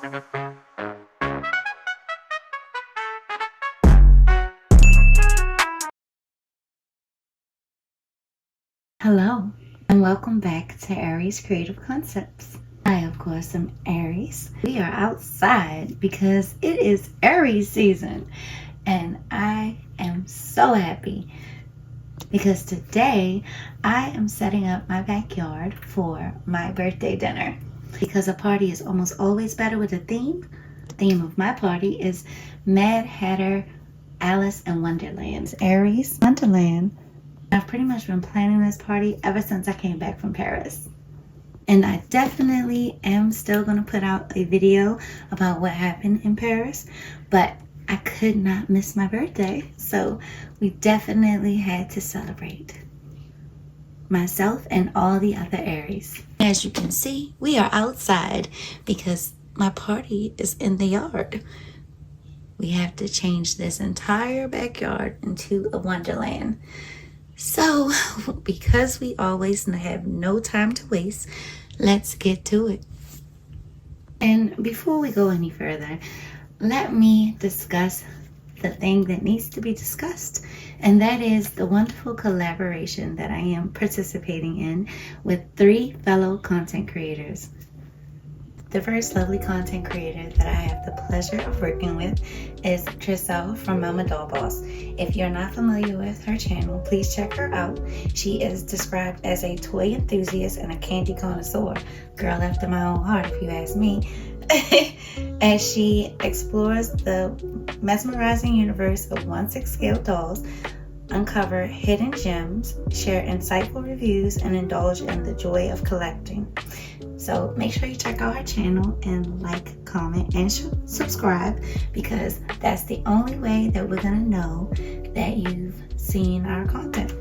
Hello, and welcome back to Aries Creative Concepts. I, of course, am Aries. We are outside because it is Aries season, and I am so happy because today I am setting up my backyard for my birthday dinner. Because a party is almost always better with a theme. The theme of my party is Mad Hatter Alice in Wonderland. Aries Wonderland. I've pretty much been planning this party ever since I came back from Paris. And I definitely am still going to put out a video about what happened in Paris, but I could not miss my birthday, so we definitely had to celebrate. Myself and all the other Aries. As you can see, we are outside because my party is in the yard. We have to change this entire backyard into a wonderland. So, because we always have no time to waste, let's get to it. And before we go any further, let me discuss the thing that needs to be discussed. And that is the wonderful collaboration that I am participating in with 3 fellow content creators. The first lovely content creator that I have the pleasure of working with is Tracelle from Mama Doll Boss. If you're not familiar with her channel, please check her out. She is described as a toy enthusiast and a candy connoisseur. Girl after my own heart, if you ask me. As she explores the mesmerizing universe of 1/6 scale dolls, uncover hidden gems, share insightful reviews, and indulge in the joy of collecting. So make sure you check out her channel and like, comment, and subscribe, because that's the only way that we're going to know that you've seen our content.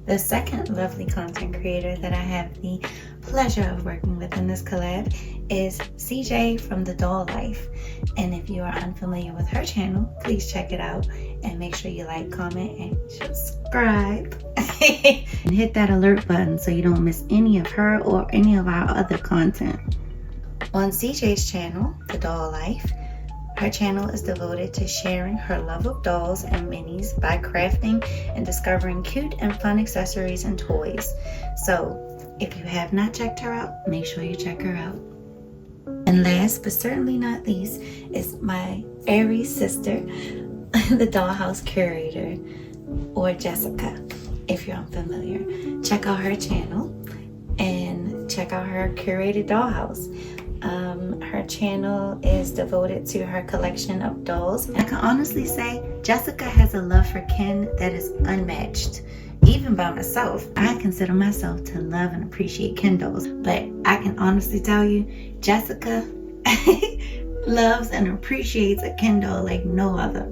The second lovely content creator that I have the pleasure of working with in this collab is CJ from The Doll Life. And if you are unfamiliar with her channel, please check it out and make sure you like, comment, and subscribe. And hit that alert button so you don't miss any of her or any of our other content. On CJ's channel, The Doll Life, her channel is devoted to sharing her love of dolls and minis by crafting and discovering cute and fun accessories and toys. So if you have not checked her out, make sure you check her out. And last but certainly not least is my Aries sister, the Dollhouse Curator, or Jessica, if you're unfamiliar. Check out her channel and check out her curated dollhouse. Her channel is devoted to her collection of dolls. I can honestly say Jessica has a love for Ken that is unmatched. Even by myself, I consider myself to love and appreciate Ken dolls. But I can honestly tell you, Jessica loves and appreciates a Ken doll like no other.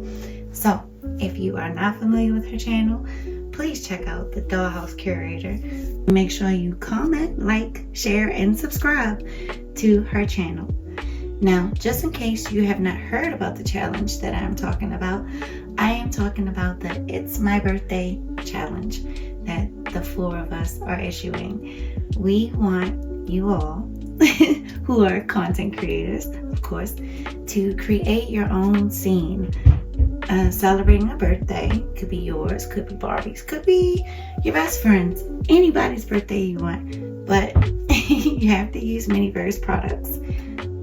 So if you are not familiar with her channel, please check out the Dollhouse Curator. Make sure you comment, like, share, and subscribe to her channel. Now, just in case you have not heard about the challenge that I'm talking about, I am talking about the It's My Birthday challenge that the 4 of us are issuing. We want you all, who are content creators, of course, to create your own scene celebrating a birthday. Could be yours, could be Barbie's, could be your best friend's, anybody's birthday you want. But you have to use Miniverse products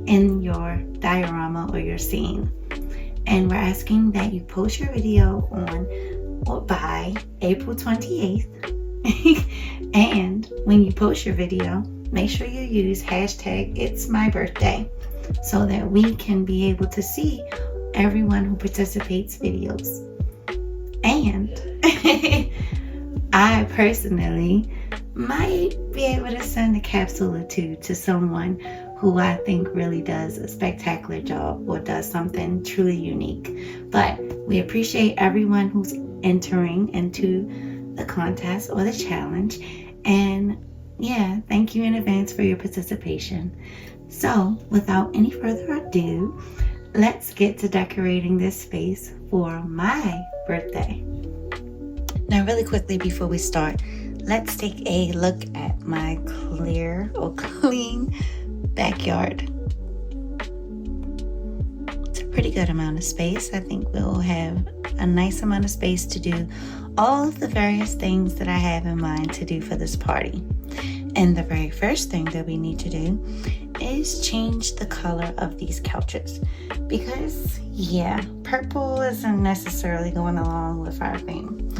in your diorama or your scene. And we're asking that you post your video on or by April 28th. And when you post your video, make sure you use hashtag It's My Birthday so that we can be able to see everyone who participates videos. And I personally might be able to send a capsule or 2 to someone who I think really does a spectacular job or does something truly unique. But we appreciate everyone who's entering into the contest or the challenge. And yeah, thank you in advance for your participation. So without any further ado, let's get to decorating this space for my birthday. Now, really quickly before we start, let's take a look at my clean backyard. pretty good amount of space. I think we'll have a nice amount of space to do all of the various things that I have in mind to do for this party. And the very first thing that we need to do is change the color of these couches, because yeah, purple isn't necessarily going along with our theme.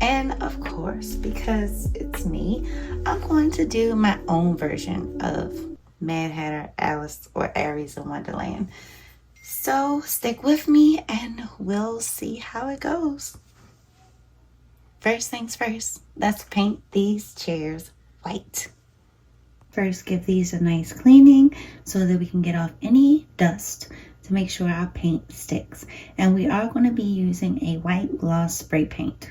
And of course, because it's me, I'm going to do my own version of Mad Hatter, Alice, or Aries in Wonderland. So stick with me and we'll see how it goes. First things first, let's paint these chairs white. First, give these a nice cleaning so that we can get off any dust to make sure our paint sticks. And we are going to be using a white gloss spray paint.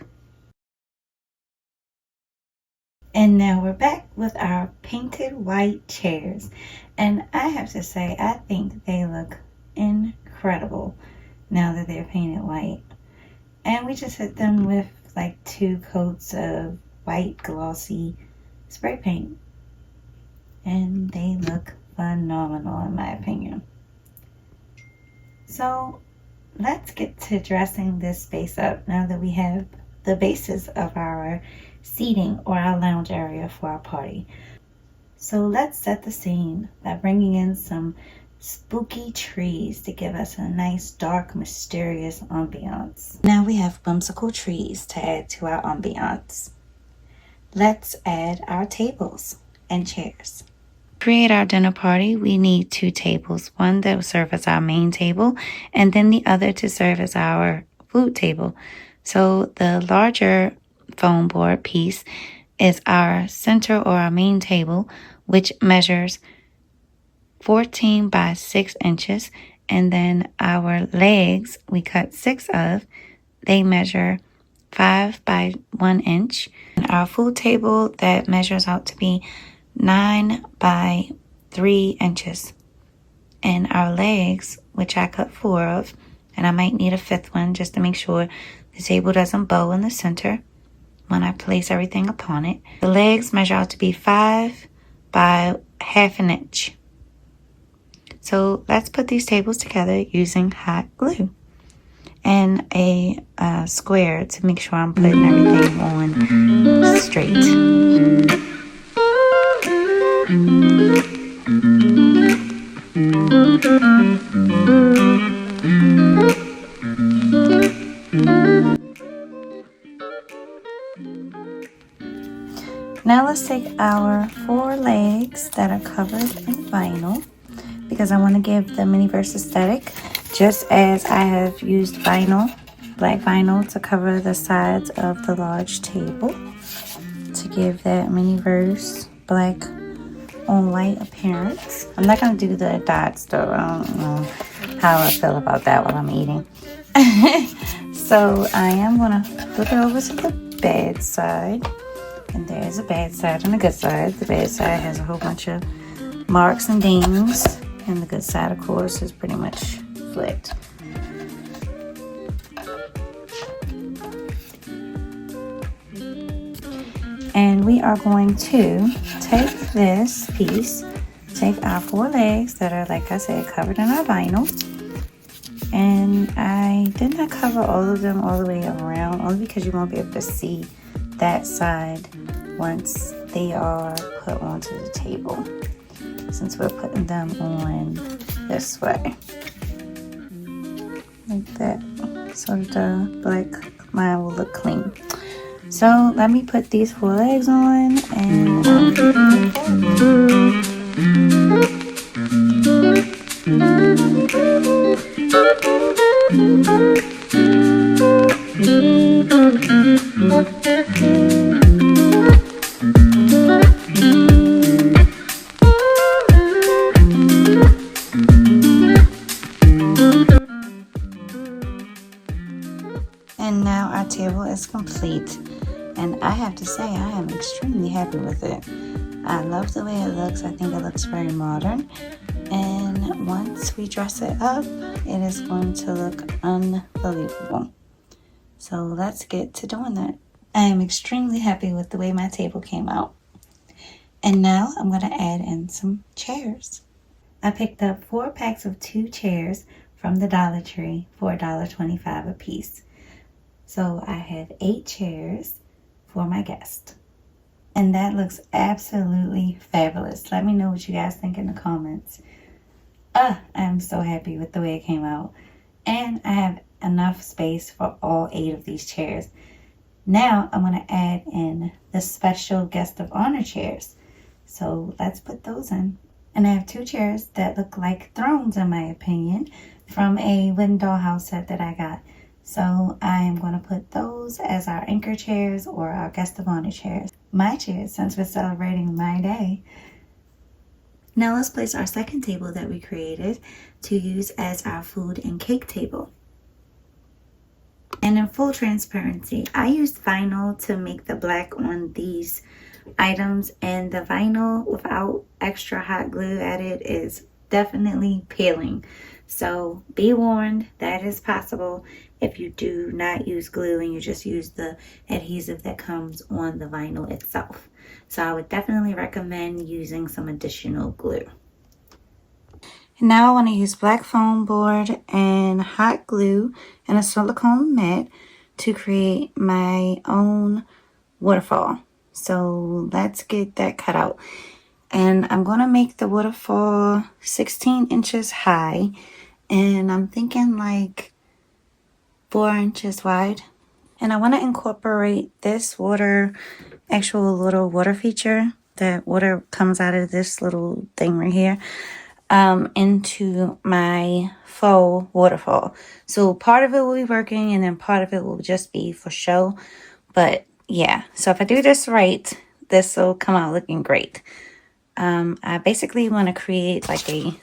And now we're back with our painted white chairs. And I have to say, I think they look incredible now that they're painted white. And we just hit them with like 2 coats of white glossy spray paint. And they look phenomenal in my opinion. So let's get to dressing this space up now that we have the basis of our seating or our lounge area for our party. So let's set the scene by bringing in some spooky trees to give us a nice dark mysterious ambiance. Now we have whimsical trees to add to our ambiance. Let's add our tables and chairs. To create our dinner party, we need 2 tables, one that will serve as our main table and then the other to serve as our food table. So the larger foam board piece is our center or our main table, which measures 14 by 6 inches, and then our legs we cut 6 of, they measure 5 by 1 inch. And our food table that measures out to be 9 by 3 inches. And our legs, which I cut 4 of, and I might need a 5th one just to make sure the table doesn't bow in the center when I place everything upon it. The legs measure out to be 5 by ½ an inch. So let's put these tables together using hot glue and a square to make sure I'm putting everything on straight. Now let's take our 4 legs that are covered in vinyl, because I want to give the Miniverse aesthetic, just as I have used vinyl, black vinyl, to cover the sides of the large table to give that Miniverse black on white appearance. I'm not going to do the dots though. I don't know how I feel about that while I'm eating. So I am going to flip it over to the bad side. And there's a bad side and a good side. The bad side has a whole bunch of marks and dings. And the good side, of course, is pretty much flat. And we are going to take this piece, take our 4 legs that are, like I said, covered in our vinyl. And I did not cover all of them all the way around, only because you won't be able to see that side once they are put onto the table, since we're putting them on this way, like that, so the black line will look clean. So let me put these 4 legs on and now our table is complete, and I have to say I am extremely happy with it. I love the way it looks. I think it looks very modern, and once we dress it up, it is going to look unbelievable. So let's get to doing that. I am extremely happy with the way my table came out. And now I'm going to add in some chairs. I picked up 4 packs of 2 chairs from the Dollar Tree for $1.25 a piece. So I have 8 chairs for my guest. And that looks absolutely fabulous. Let me know what you guys think in the comments. I'm so happy with the way it came out. And I have enough space for all 8 of these chairs. Now I'm going to add in the special guest of honor chairs. So let's put those in. And I have 2 chairs that look like thrones in my opinion from a wooden dollhouse set that I got. So I am going to put those as our anchor chairs or our guest of honor chairs. My chairs, since we're celebrating my day. Now let's place our second table that we created to use as our food and cake table. And in full transparency, I used vinyl to make the black on these items, and the vinyl without extra hot glue added is definitely peeling. So be warned, that is possible if you do not use glue and you just use the adhesive that comes on the vinyl itself. So I would definitely recommend using some additional glue. Now I want to use black foam board and hot glue and a silicone mat to create my own waterfall. So let's get that cut out. And I'm going to make the waterfall 16 inches high. And I'm thinking like 4 inches wide. And I want to incorporate this actual little water feature. That water comes out of this little thing right here. Into my faux waterfall. So part of it will be working and then part of it will just be for show. But yeah, so if I do this right, this will come out looking great. I basically want to create like a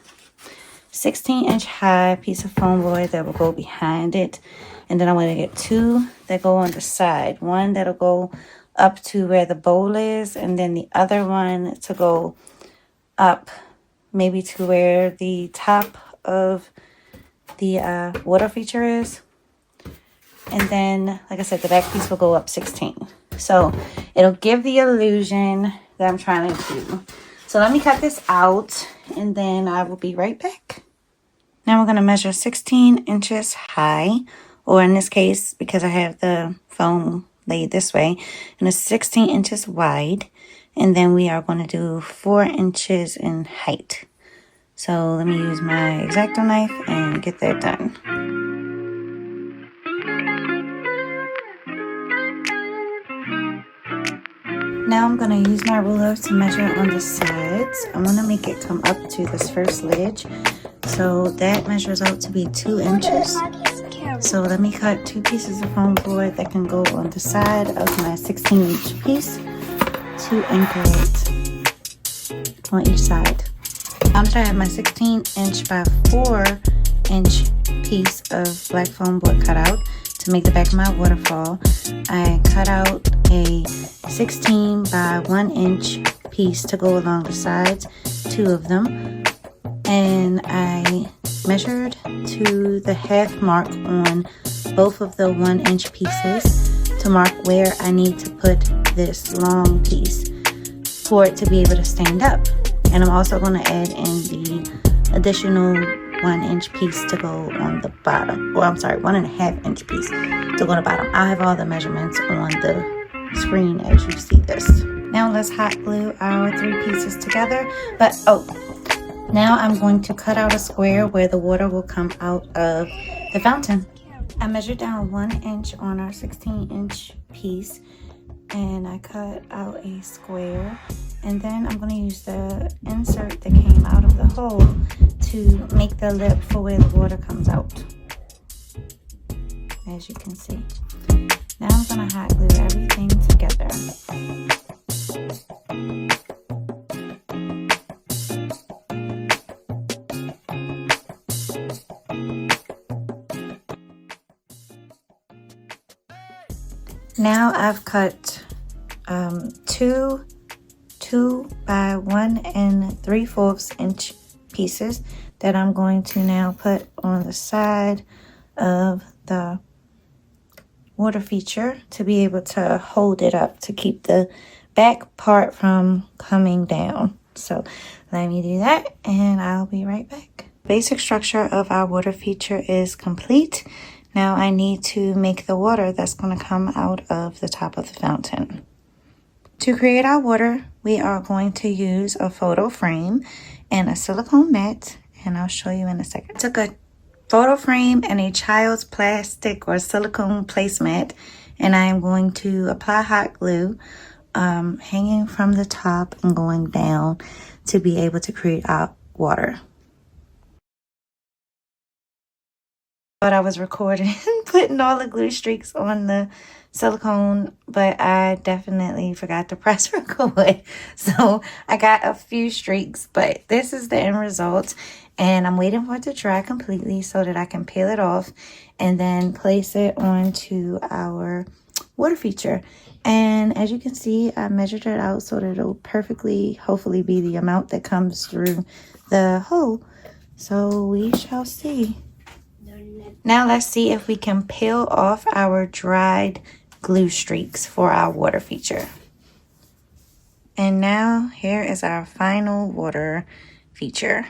16-inch high piece of foam board that will go behind it. And then I want to get 2 that go on the side. One that'll go up to where the bowl is, and then the other one to go up maybe to where the top of the water feature is. And then, like I said, the back piece will go up 16. So it'll give the illusion that I'm trying to do. So let me cut this out and then I will be right back. Now we're going to measure 16 inches high, or in this case, because I have the foam laid this way, and it's 16 inches wide. And then we are going to do 4 inches in height. So let me use my X-Acto knife and get that done. Now I'm going to use my ruler to measure on the sides. I want to make it come up to this first ledge. So that measures out to be 2 inches. So let me cut 2 pieces of foam board that can go on the side of my 16-inch piece to anchor it on each side. After I have my 16-inch by 4-inch piece of black foam board cut out to make the back of my waterfall, I cut out a 16 by 1-inch piece to go along the sides, 2 of them, and I measured to the half mark on both of the 1-inch pieces to mark where I need to put this long piece for it to be able to stand up. And I'm also going to add in the additional 1-inch piece to go on the bottom. Or I'm sorry, 1.5-inch piece to go on the bottom. I'll have all the measurements on the screen as you see this. Now let's hot glue our 3 pieces together. But now I'm going to cut out a square where the water will come out of the fountain. I measured down 1 inch on our 16-inch piece and I cut out a square, and then I'm going to use the insert that came out of the hole to make the lip for where the water comes out, as you can see. Now I'm going to hot glue everything together. Now I've cut 2 by 1 3/4 inch pieces that I'm going to now put on the side of the water feature to be able to hold it up to keep the back part from coming down. So let me do that and I'll be right back. Basic structure of our water feature is complete. Now I need to make the water that's going to come out of the top of the fountain. To create our water, we are going to use a photo frame and a silicone mat, and I'll show you in a second. I took a photo frame and a child's plastic or silicone placemat, and I am going to apply hot glue hanging from the top and going down to be able to create our water. Thought I was recording putting all the glue streaks on the silicone, but I definitely forgot to press record. So I got a few streaks, but this is the end result, and I'm waiting for it to dry completely so that I can peel it off and then place it onto our water feature. And as you can see, I measured it out so that it'll perfectly, hopefully, be the amount that comes through the hole. So we shall see. Now let's see if we can peel off our dried glue streaks for our water feature. And now here is our final water feature.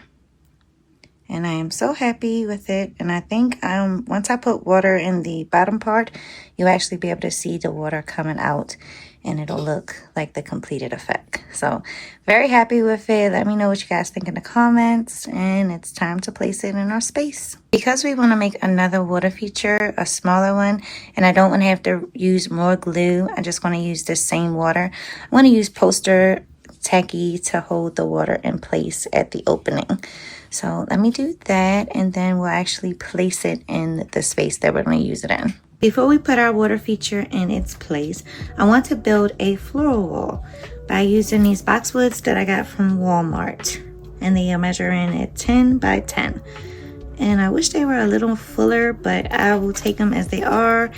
And I am so happy with it. And I think once I put water in the bottom part, you'll actually be able to see the water coming out and it'll look like the completed effect. So very happy with it. Let me know what you guys think in the comments, and it's time to place it in our space. Because we want to make another water feature, a smaller one, and I don't want to have to use more glue, I just want to use the same water. I want to use poster tacky to hold the water in place at the opening. So let me do that, and then we'll actually place it in the space that we're going to use it in. Before we put our water feature in its place, I want to build a floral wall by using these boxwoods that I got from Walmart. And they are measuring at 10 by 10. And I wish they were a little fuller, but I will take them as they are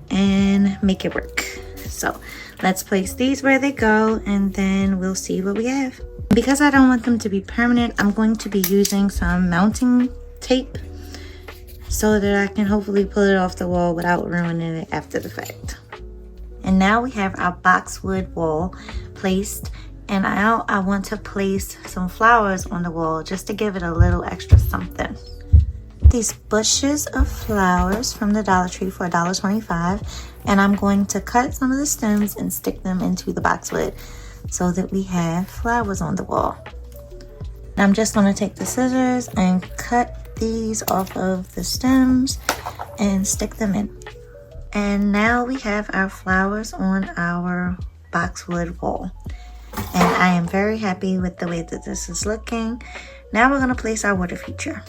and make it work. So let's place these where they go, and then we'll see what we have. Because I don't want them to be permanent, I'm going to be using some mounting tape so that I can hopefully pull it off the wall without ruining it after the fact. And now we have our boxwood wall placed, and I want to place some flowers on the wall just to give it a little extra something. These bushes of flowers from the Dollar Tree for $1.25, and I'm going to cut some of the stems and stick them into the boxwood so that we have flowers on the wall. Now I'm just going to take the scissors and cut these off of the stems and stick them in. And now we have our flowers on our boxwood wall. And I am very happy with the way that this is looking. Now we're going to place our water feature.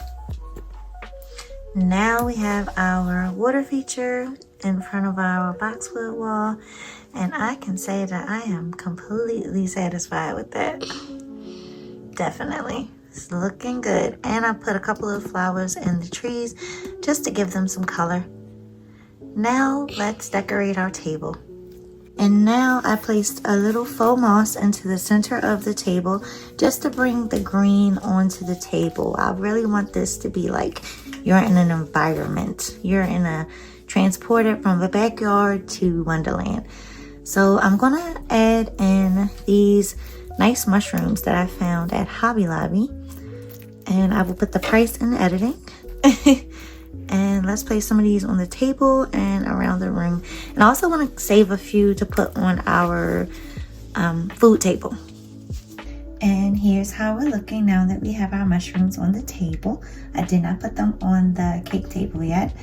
Now we have our water feature in front of our boxwood wall. And I can say that I am completely satisfied with that. Definitely. It's looking good. And I put a couple of flowers in the trees just to give them some color. Now let's decorate our table. And now I placed a little faux moss into the center of the table just to bring the green onto the table. I really want this to be like you're in an environment. You're transported from the backyard to Wonderland. So I'm gonna add in these nice mushrooms that I found at Hobby Lobby, and I will put the price in the editing. And let's place some of these on the table and around the room. And I also want to save a few to put on our food table. And here's how we're looking now that we have our mushrooms on the table. I did not put them on the cake table yet,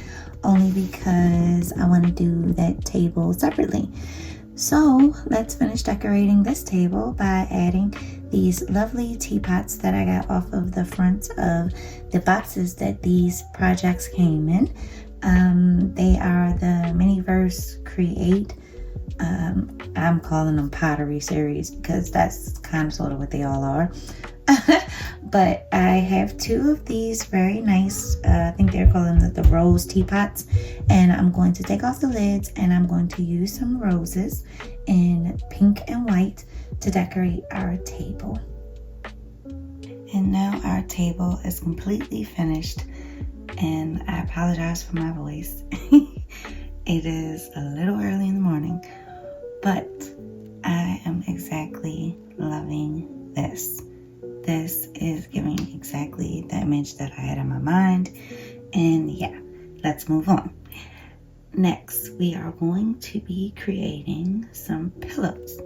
only because I want to do that table separately. So let's finish decorating this table by adding these lovely teapots that I got off of the front of the boxes that these projects came in. They are the Miniverse Create. I'm calling them pottery series because that's kind of sort of what they all are. But I have two of these very nice, I think they're calling the rose teapots, and I'm going to take off the lids and I'm going to use some roses in pink and white to decorate our table. And now our table is completely finished, and I apologize for my voice. It is a little early in the morning, but I am exactly loving this. this is giving exactly the image that I had in my mind. And yeah, let's move on. Next, we are going to be creating some pillows.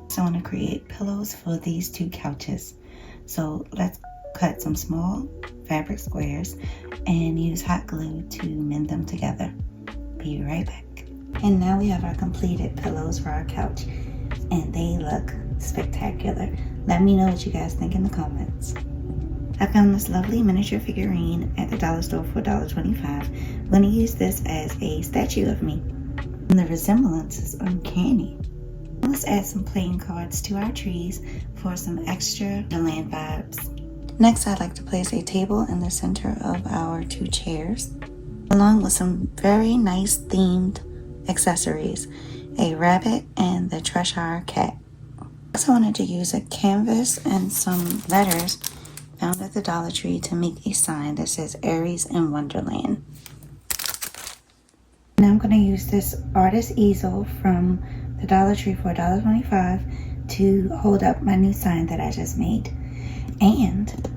So I want to create pillows for these two couches. So let's cut some small fabric squares and use hot glue to mend them together. Be right back. And now we have our completed pillows for our couch, and they look spectacular. Let me know what you guys think in the comments. I found this lovely miniature figurine at the dollar store for $1.25. I'm going to use this as a statue of me. And the resemblance is uncanny. Let's add some playing cards to our trees for some extra land vibes. Next, I'd like to place a table in the center of our two chairs, along with some very nice themed accessories, a rabbit and the Tracelle cat. I also wanted to use a canvas and some letters found at the Dollar Tree to make a sign that says Aries in Wonderland. Now I'm going to use this artist easel from the Dollar Tree for $1.25 to hold up my new sign that I just made. And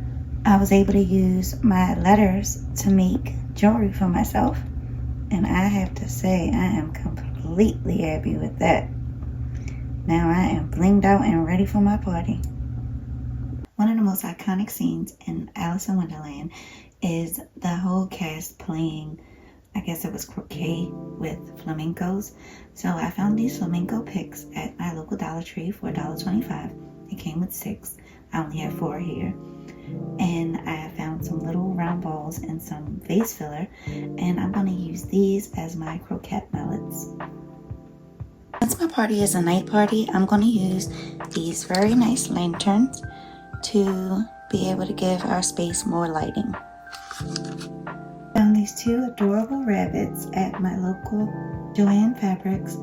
I was able to use my letters to make jewelry for myself. And I have to say, I am completely happy with that. Now I am blinged out and ready for my party. One of the most iconic scenes in Alice in Wonderland is the whole cast playing, I guess it was croquet with flamencos. So I found these flamenco picks at my local Dollar Tree for $1.25. It came with 6. I only have 4 here. And I found some little round balls and some vase filler, and I'm going to use these as my croquette mallets. Since my party is a night party, I'm going to use these very nice lanterns to be able to give our space more lighting. Found these 2 adorable rabbits at my local Joann Fabrics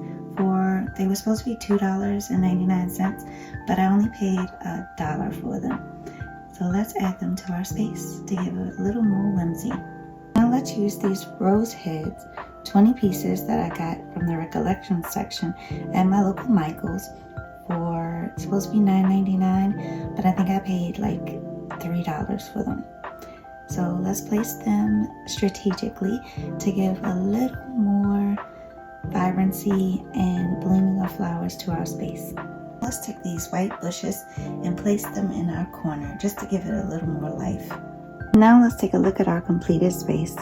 they were supposed to be $2.99, but I only paid $1 for them. So let's add them to our space to give it a little more whimsy. Now let's use these rose heads, 20 pieces that I got from the recollection section at my local Michael's for, it's supposed to be $9.99, but I think I paid like $3 for them. So let's place them strategically to give a little more vibrancy and blooming of flowers to our space. Let's take these white bushes and place them in our corner just to give it a little more life. Now let's take a look at our completed space.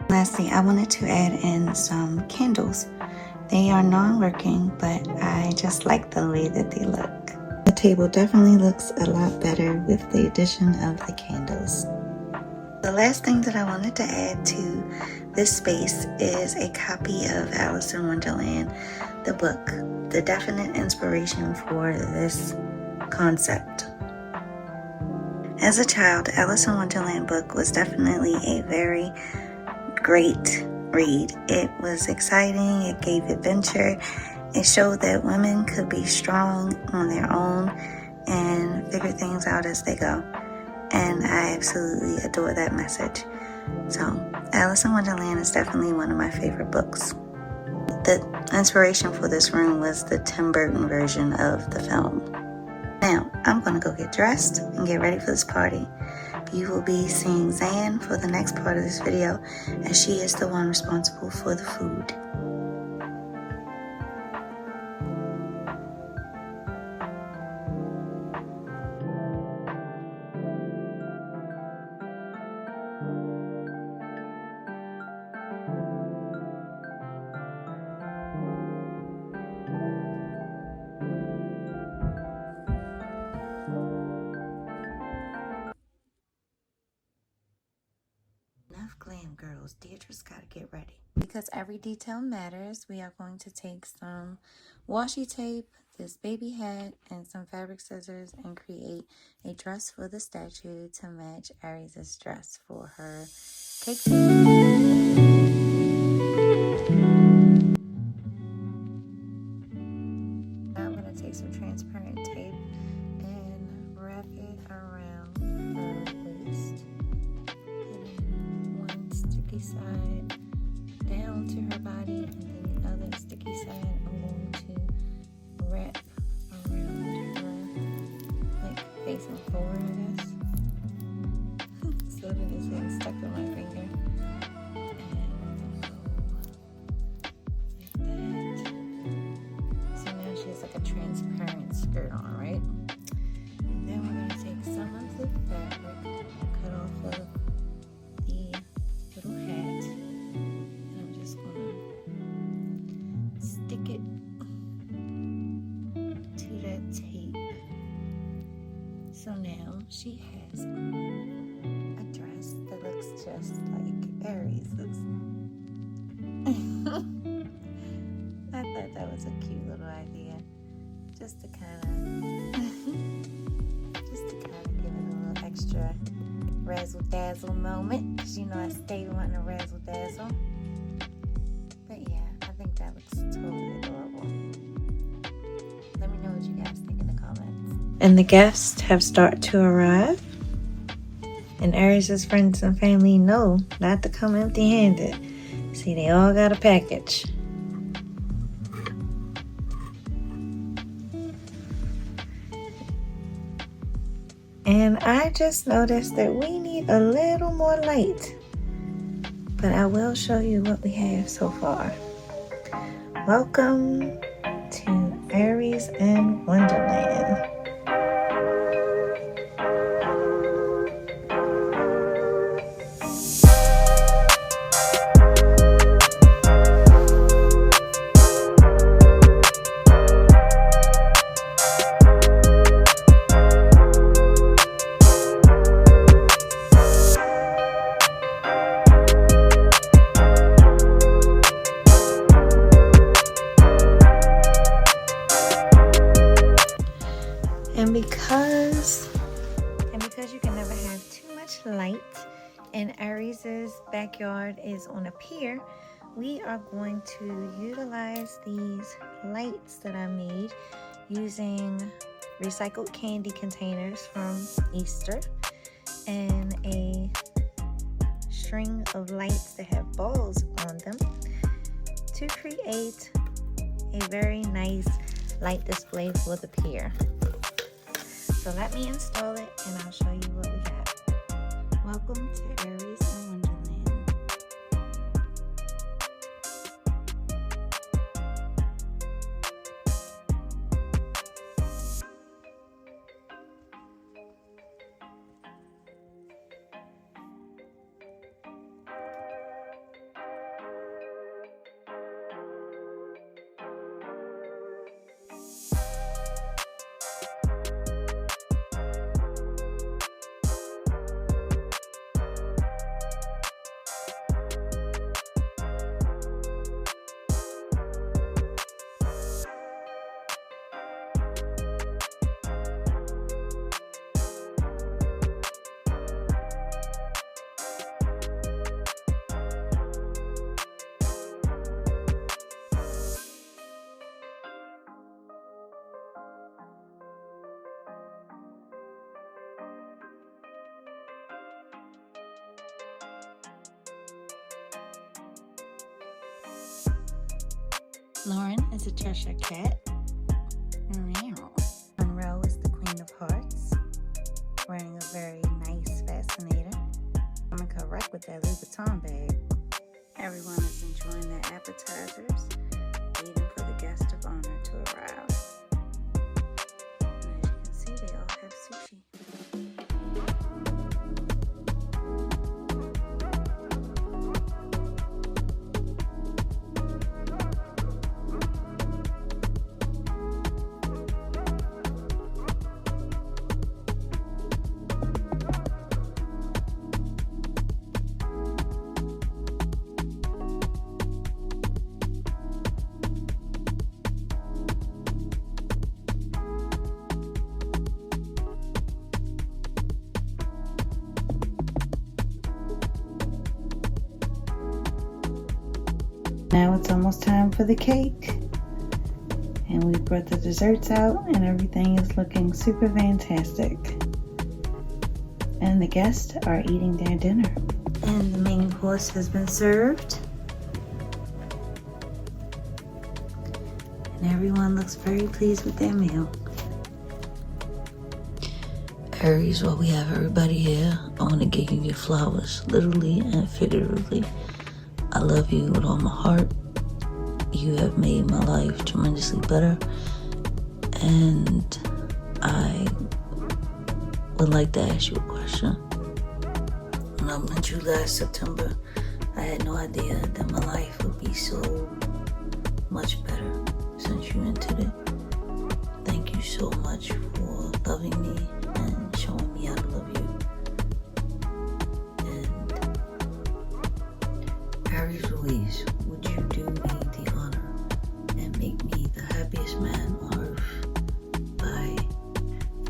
Lastly, I wanted to add in some candles. They are non-working, but I just like the way that they look. The table definitely looks a lot better with the addition of the candles. The last thing that I wanted to add to this space is a copy of Alice in Wonderland, the book, the definite inspiration for this concept. As a child, Alice in Wonderland book was definitely a very great read. It was exciting, it gave adventure, it showed that women could be strong on their own and figure things out as they go. And I absolutely adore that message. So, Alice in Wonderland is definitely one of my favorite books. The inspiration for this room was the Tim Burton version of the film. Now, I'm going to go get dressed and get ready for this party. You will be seeing Zan for the next part of this video, as she is the one responsible for the food. Enough glam, girls. Deirdre's got to get ready. Because every detail matters, we are going to take some washi tape, this baby hat, and some fabric scissors and create a dress for the statue to match Aries' dress for her cake. I'm going to take some transparent tape and wrap it around her waist. One sticky side down to her body, and then the other sticky side I'm going to wrap around her, like facing forward, I guess, so that it's getting stuck to my finger. And go like that. So now she has like a transparent skirt on, right? Then we're going to take some of the fabric, cut off of the little hat, and I'm just gonna stick it to that tape. So now she has on a dress that looks just like Aries. I thought that was a cute little idea, just to kind of give it a little extra razzle dazzle moment, because you know I stay wanting to razzle dazzle. But yeah, I think that looks totally adorable. Let me know what you guys think in the comments. And the guests have started to arrive, and Aries' friends and family know not to come empty-handed. See, they all got a package. And I just noticed that we need a little more light. But I will show you what we have so far. Welcome to Aries in Wonderland. And because you can never have too much light, and Aries' backyard is on a pier, we are going to utilize these lights that I made using recycled candy containers from Easter and a string of lights that have balls on them to create a very nice light display for the pier. So let me install it and I'll show you what we got. Welcome to Aries in Wonderland. Lauren is a Cheshire cat. Monroe is the Queen of Hearts, wearing a very nice faceted with that Louis Vuitton bag. Everyone is enjoying their appetizers, waiting for the guest of honor to arrive. And as you can see, they all have sushi. Now it's almost time for the cake, and we brought the desserts out and everything is looking super fantastic, and the guests are eating their dinner, and the main course has been served, and everyone looks very pleased with their meal. Aries, while we have everybody here, I want to give you your flowers, literally and figuratively. I love you with all my heart. You have made my life tremendously better. And I would like to ask you a question. When I met you last September, I had no idea that my life would be so much better since you entered it. Thank you so much for loving me and showing me how to love you. Aries Louise, would you do me the honor and make me the happiest man on earth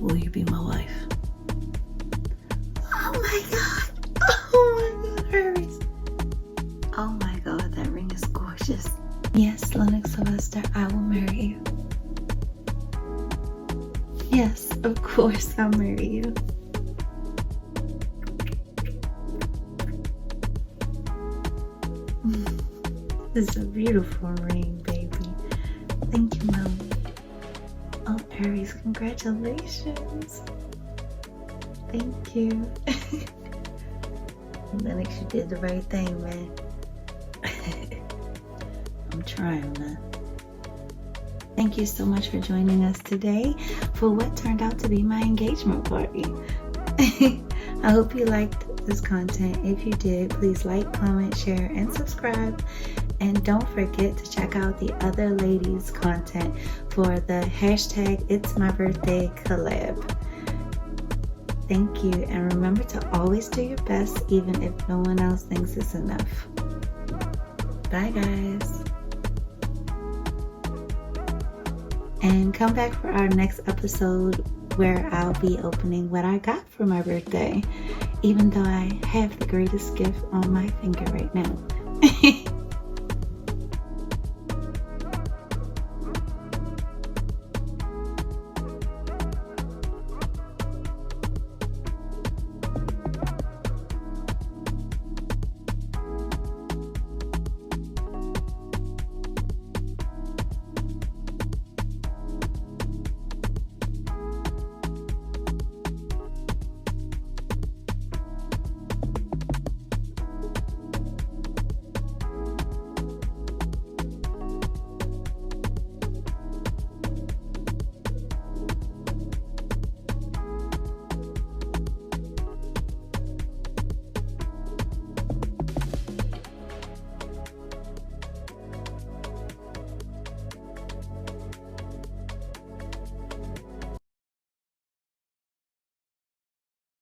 will you be my wife? Oh my God. Oh my God, Aries. Oh my God, that ring is gorgeous. Yes, Lennox Sylvester, I will marry you. Yes, of course I'll marry you. This is a beautiful ring, baby. Thank you, Mom. Oh, Aries, congratulations. Thank you. Lennox, you did the right thing, man. I'm trying, man. Thank you so much for joining us today for what turned out to be my engagement party. I hope you liked this content. If you did, please like, comment, share, and subscribe. And don't forget to check out the other ladies' content for the hashtag It's My Birthday collab. Thank you, and remember to always do your best even if no one else thinks it's enough. Bye guys. And come back for our next episode where I'll be opening what I got for my birthday, even though I have the greatest gift on my finger right now.